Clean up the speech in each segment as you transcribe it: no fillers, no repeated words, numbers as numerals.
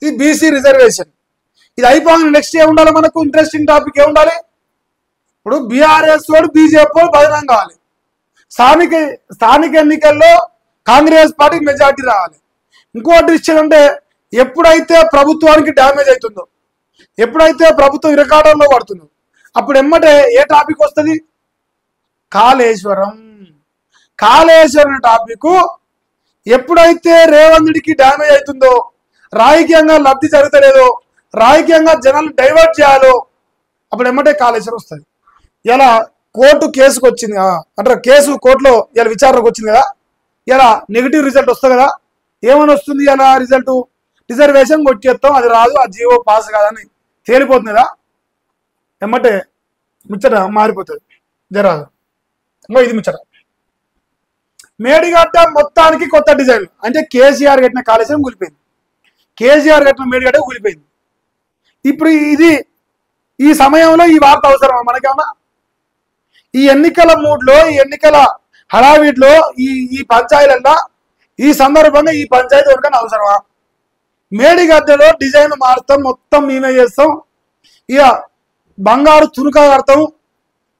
ఇది BC reservation. ఇది అయిపోయిన నెక్స్ట్ ఏముండాలి మనకు? ఇంట్రెస్టింగ్ టాపిక్ ఏముండాలి? ఇప్పుడు బీఆర్ఎస్ వాడు బీజేపీ వాడు బదనాం కావాలి. స్థానిక ఎన్నికల్లో కాంగ్రెస్ పార్టీకి మెజార్టీ రావాలి. ఇంకోటి విషయం అంటే ఎప్పుడైతే ప్రభుత్వానికి డ్యామేజ్ అవుతుందో, ఎప్పుడైతే ప్రభుత్వం ఇరకాటంలో పడుతుందో అప్పుడు ఎమ్మటే ఏ టాపిక్ వస్తుంది? కాళేశ్వరం. కాళేశ్వరం టాపిక్ ఎప్పుడైతే రేవంత్కి డ్యామేజ్ అవుతుందో, రాజకీయంగా లబ్ధి జరుగుతలేదో, రాజకీయంగా జనాలు డైవర్ట్ చేయాలో అప్పుడు ఎమ్మటే కాళేశ్వరం వస్తుంది. ఇలా కోర్టు కేసుకు వచ్చింది అంటే కేసు కోర్టులో ఇలా విచారణకు వచ్చింది కదా, ఇలా నెగిటివ్ రిజల్ట్ వస్తుంది కదా. ఏమని వస్తుంది ఇలా రిజల్ట్? రిజర్వేషన్ కొట్టేస్తాం, అది రాదు, ఆ జీవో పాస్ కాదని తేలిపోతుంది కదా. ఎమ్మటే ముచ్చట మారిపోతుంది. జరాదు ఇంకో ఇది ముచ్చట. మేడిగడ్డ మొత్తానికి కొత్త డిజైన్. అంటే కేసీఆర్ కట్టిన కాళేశ్వరం కూలిపోయింది, కేసీఆర్ కట్టిన మేడిగడ్డ కూలిపోయింది. ఇప్పుడు ఈ సమయంలో ఈ వార్త అవసరమా మనకేమన్నా? ఈ ఎన్నికల మూడ్లో, ఈ ఎన్నికల హడావిడిలో, ఈ పంచాయతీలలో ఈ సందర్భంగా ఈ పంచాయతీ వరకు అవసరమా? మేడిగడ్డలో డిజైన్ మారుతాం, మొత్తం మేమే చేస్తాం, ఇక బంగారు తునుక కడతాం,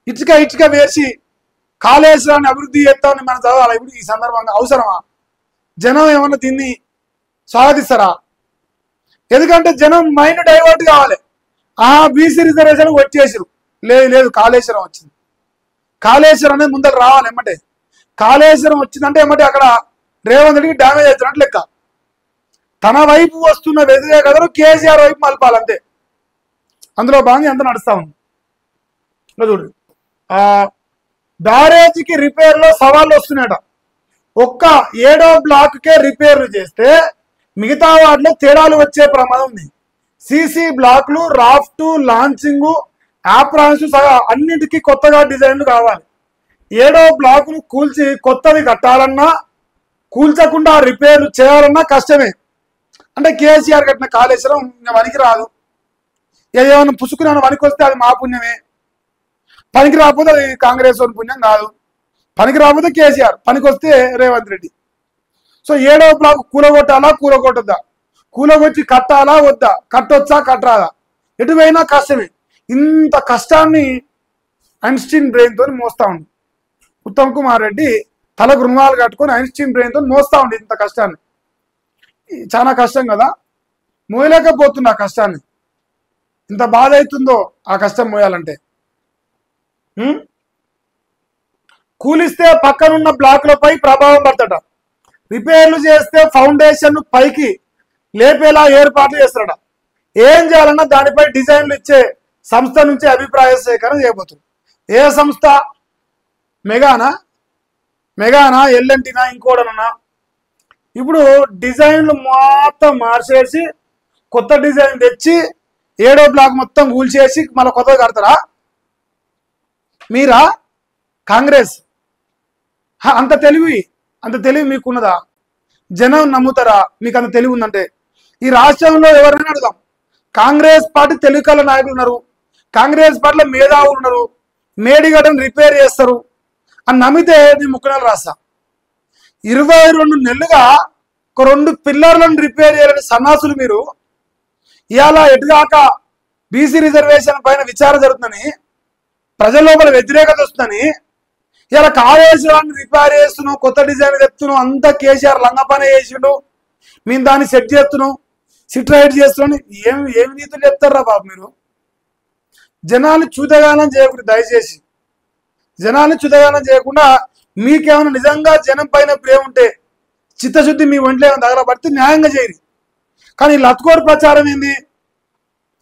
ఇటుక వేసి కాళేశ్వరాన్ని అభివృద్ధి చేస్తామని మనం చదవాలి. ఇప్పుడు ఈ సందర్భంగా అవసరమా? జనం ఏమన్నా దీన్ని స్వాగతిస్తారా? ఎందుకంటే జనం మైండ్ డైవర్ట్ కావాలి. బీసీ రిజర్వేషన్ వచ్చేసారు, లేదు కాళేశ్వరం వచ్చింది. కాళేశ్వరం అనేది ముందర రావాలి. ఎమ్మటే కాళేశ్వరం వచ్చిందంటే ఎమ్మటే అక్కడ రేవంత్ రెడ్డికి డ్యామేజ్ అవుతున్నట్టు లెక్క. తన వైపు వస్తున్న వ్యతిరేకతను కేసీఆర్ వైపు మలపాలంతే. అందులో భాగంగా ఎంత నడుస్తా ఉంది చూడు. బ్యారేజీకి రిపేర్లో సవాళ్ళు వస్తున్నాయట. ఒక్క 7వ బ్లాక్కే రిపేర్లు చేస్తే మిగతా వాటిలో తేడాలు వచ్చే ప్రమాదం ఉంది. సీసీ బ్లాక్లు, రాఫ్ట్, లాంచింగ్, యాప్రాన్స్ సహా అన్నింటికీ కొత్తగా డిజైన్లు కావాలి. 7వ బ్లాక్ను కూల్చి కొత్తది కట్టాలన్నా, కూల్చకుండా రిపేర్లు చేయాలన్నా కష్టమే. అంటే కేసీఆర్ కట్టిన కాళేశ్వరం ఇంకా పనికి రాదు. ఏమైనా పుసుకుని పనికి వస్తే అది మా పుణ్యమే, పనికి రాకపోతే అది కాంగ్రెస్ వారి పుణ్యం కాదు. పనికి రాకపోతే కేసీఆర్, పనికి వస్తే రేవంత్ రెడ్డి. సో 7వ బ్లాక్ కూలగొట్టాలా, కూలగొట్టద్దా, కూలగొచ్చి కట్టాలా వద్దా, కట్టొచ్చా కట్టరాదా, ఎటువైనా కష్టమే. ఇంత కష్టాన్ని ఐన్స్టీన్ బ్రెయిన్తో మోస్తా ఉంది ఉత్తమ్ కుమార్ రెడ్డి. తలకు రుణాలు కట్టుకొని ఐన్స్టీన్ బ్రెయిన్తో మోస్తా ఉంది ఇంత కష్టాన్ని. చాలా కష్టం కదా, మోయలేకపోతున్నా ఆ కష్టాన్ని. ఇంత బాధ అవుతుందో ఆ కష్టం మోయాలంటే. కూలిస్తే పక్కనున్న బ్లాక్లపై ప్రభావం పడతాడ, రిపేర్లు చేస్తే ఫౌండేషన్ పైకి లేపేలా ఏర్పాట్లు చేస్తాడ. ఏం చేయాలన్నా దానిపై డిజైన్లు ఇచ్చే సంస్థ నుంచి అభిప్రాయ సేకరణ చేయబోతుంది. ఏ సంస్థ? మెగానా ఎల్ఎన్టీనా ఇంకోటనన్నా? ఇప్పుడు డిజైన్లు మొత్తం మార్చేసి కొత్త డిజైన్ తెచ్చి 7వ బ్లాక్ మొత్తం కూల్చేసి మళ్ళీ కొత్తగా కడతారా మీరా? కాంగ్రెస్ అంత తెలివి మీకున్నదా? జనం నమ్ముతారా మీకు అంత తెలివి ఉందంటే? ఈ రాష్ట్రంలో ఎవరైనా అడుగుదాం, కాంగ్రెస్ పార్టీ తెలుగుల నాయకులు ఉన్నారు, కాంగ్రెస్ పార్టీలో మేధావులు ఉన్నారు, మేడిగడ్డను రిపేర్ చేస్తారు అని నమ్మితే నేను ముక్కనాలు రాస్తా. 22 నెలలుగా ఒక 2 పిల్లర్లను రిపేర్ చేయాలని సన్నాసులు మీరు. ఇవాళ ఎటుగాక బీసీ రిజర్వేషన్ పైన విచారణ జరుగుతుందని, ప్రజల లోపల వ్యతిరేకత వస్తుందని ఇలా కాళేశ్వరాన్ని రిపేర్ చేస్తున్నాం, కొత్త డిజైన్ చెప్తున్నాం, అంతా కేసీఆర్ లంగపనే చేసిండు, మేము దాన్ని సెట్ చేస్తున్నాం, సిట్ రైట్ చేస్తున్నాం. ఏమి నీతులు చెప్తారా బాబు మీరు? జనాలు చూతగానం చేయకూడదు దయచేసి. జనాన్ని చుతగానం చేయకుండా మీకేమైనా నిజంగా జనం పైన ప్రేమ ఉంటే, చిత్తశుద్ధి మీ ఒంట్లో ఏమైనా తగలబడితే న్యాయంగా చేయరు. కానీ లత్కోర్ ప్రచారం ఏంది?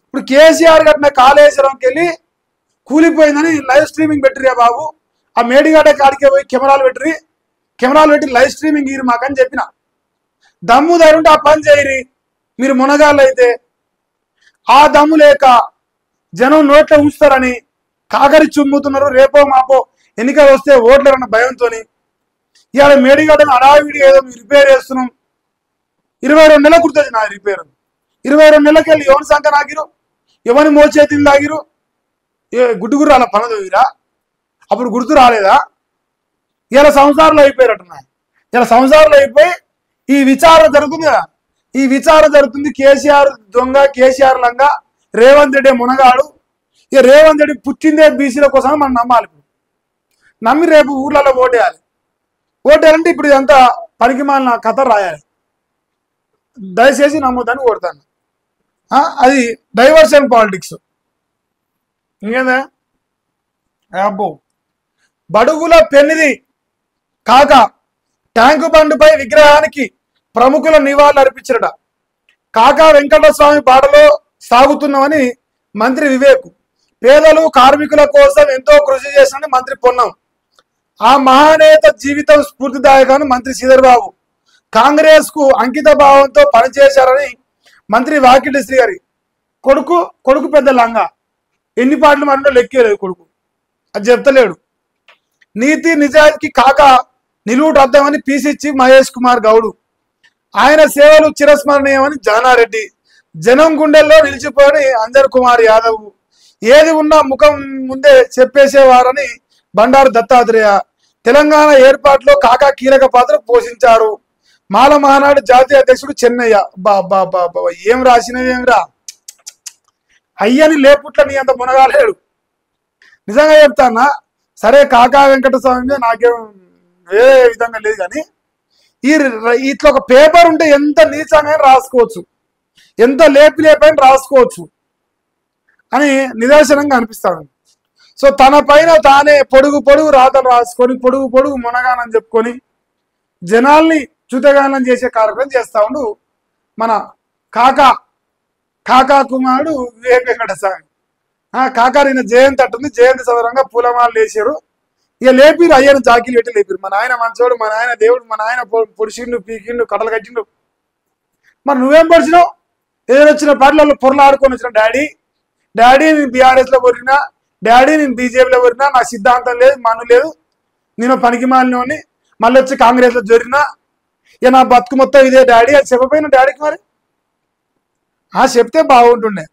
ఇప్పుడు కేసీఆర్ కట్టిన కాళేశ్వరంకి వెళ్ళి కూలిపోయిందని లైవ్ స్ట్రీమింగ్ పెట్టిరే బాబు. ఆ మేడిగడ్డ కాడికే పోయి కెమెరాలు పెట్టి లైవ్ స్ట్రీమింగ్ ఇరు మాకని చెప్పిన. దమ్ము ధైర్యంటే ఆ పని చేయరి. మీరు మునగాళ్ళు అయితే ఆ దమ్ము లేక జనం నోట్లో ఉంచుతారని కాకరి చుమ్ముతున్నారు. రేపో మాపో ఎన్నికలు వస్తే ఓట్లేరన్న భయంతో ఇవాళ మేడిగడ్డను అడావిడి ఏదో రిపేర్ చేస్తున్నాం. 22 నెలలు గుర్తుంది నా రిపేర్. 22 నెలలకి వెళ్ళి ఎవరి సంఖ్య నాగిరు, ఎవరిని మోచేతిని లాగిరు, గుడ్డుగురు అలా పనదోగిరా. అప్పుడు గుర్తు రాలేదా? ఇలా సంసారాలు అయిపోయారట. ఇలా సంసారాలు అయిపోయి ఈ విచారణ జరుగుతుంది కదా, ఈ విచారణ జరుగుతుంది. కేసీఆర్ దొంగ, కేసీఆర్ లంగా, రేవంత్ రెడ్డి మునగాడు. ఇక రేవంత్ రెడ్డి పుట్టిందే బీసీల కోసం మనం నమ్మాలి. నమ్మి రేపు ఊర్లలో ఓటేయాలి. ఓటేయాలంటే ఇప్పుడు ఇదంతా పనికి మాలిన కథ రాయాలి. దయచేసి నమ్మొద్దని కోరుతాను. అది డైవర్షన్ పాలిటిక్స్. ఇంకేందా అబ్బో. బడుగుల పెన్నిది కాక ట్యాంకు బండ్పై విగ్రహానికి ప్రముఖుల నివాళులు అర్పించరట. కాకా వెంకటస్వామి బాటలో సాగుతున్నామని మంత్రి వివేక్. పేదలు కార్మికుల కోసం ఎంతో కృషి చేసిన మంత్రి పొన్నం. ఆ మహానేత జీవితం స్ఫూర్తిదాయకమని మంత్రి శ్రీధర్ బాబు. కాంగ్రెస్ కు అంకిత భావంతో పనిచేశారని మంత్రి వాకిటి శ్రీహరి. కొడుకు పెద్ద లంగా. ఎన్ని పాటలు మనలో లెక్కేలేదు కొడుకు, అది చెప్తలేడు. నీతి నిజాయితీకి కాకా నిలువుట అర్థమని పిసిచ్చి మహేష్ కుమార్ గౌడు. ఆయన సేవలు చిరస్మరణీయమని జానారెడ్డి. జనం గుండెల్లో నిలిచిపోని అంజన్ కుమార్ యాదవ్. ఏది ఉన్నా ముఖం ముందే చెప్పేసేవారని బండారు దత్తాత్రేయ. తెలంగాణ ఏర్పాటులో కాకా కీలక పాత్ర పోషించారు. మాల మహానాడు జాతీయ అధ్యక్షుడు చెన్నయ్య. బాబా ఏం రాసినవేమిరా అయ్యని లేపుట్ల నీ అంత మునగాలేడు. నిజంగా చెప్తానా. సరే కాకా వెంకటస్వామి నాకేం వేరే విధంగా లేదు, కానీ ఇట్లా ఒక పేపర్ ఉంటే ఎంత నీచంగా రాసుకోవచ్చు, ఎంత లేపైన రాసుకోవచ్చు అని నిదర్శనంగా అనిపిస్తాడు. సో తన పైన తానే పొడుగు రాతలు రాసుకొని పొడుగు మునగానని చెప్పుకొని జనాల్ని చ్యుతగానం చేసే కార్యక్రమం చేస్తా ఉండు మన కాకా కుమారుడు వివేక్ వెంకటస్వామి. కాకా నిన్న జయంతి అట్టుంది. జయంతి సందర్భంగా పూలమాలలు వేసారు. ఇక లేపిరు, అయ్యను జాకీలు పెట్టి లేపిరు. మా నాయన మంచోడు, మా నాయన దేవుడు, మా నాయన పొడిచిండు, పీకిండు, కట్టలు కట్టిండు. మరి నువ్వేం పొడిచినావు? ఏదైనా వచ్చిన పాటలలో పొరలు ఆడుకొని వచ్చిన డాడీ నేను బీఆర్ఎస్లో కొరినా, డాడీ నేను బీజేపీలో కొరినా, నా సిద్ధాంతం లేదు, మను లేదు, నేను పనికి మాలినోని, మళ్ళీ వచ్చి కాంగ్రెస్లో జొరినా, ఇక నా బతుకు మొత్తం ఇదే డాడీ. అది చెప్పపోయిన డాడీకి మరి చెప్తే బాగుంటుండే.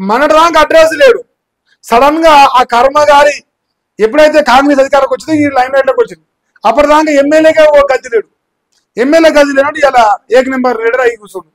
మనటి దానికి అడ్రస్ లేడు. సడన్ గా ఆ కర్మగారి ఎప్పుడైతే కాంగ్రెస్ అధికారంకి వచ్చిందో ఈ లైన్ లైట్లోకి వచ్చింది. అప్పటిదాకా ఎమ్మెల్యేగా ఓ గది లేడు. ఎమ్మెల్యే గది లేనట్టు ఇలా 1 నెంబర్ లీడర్ అయి కూర్చోడు.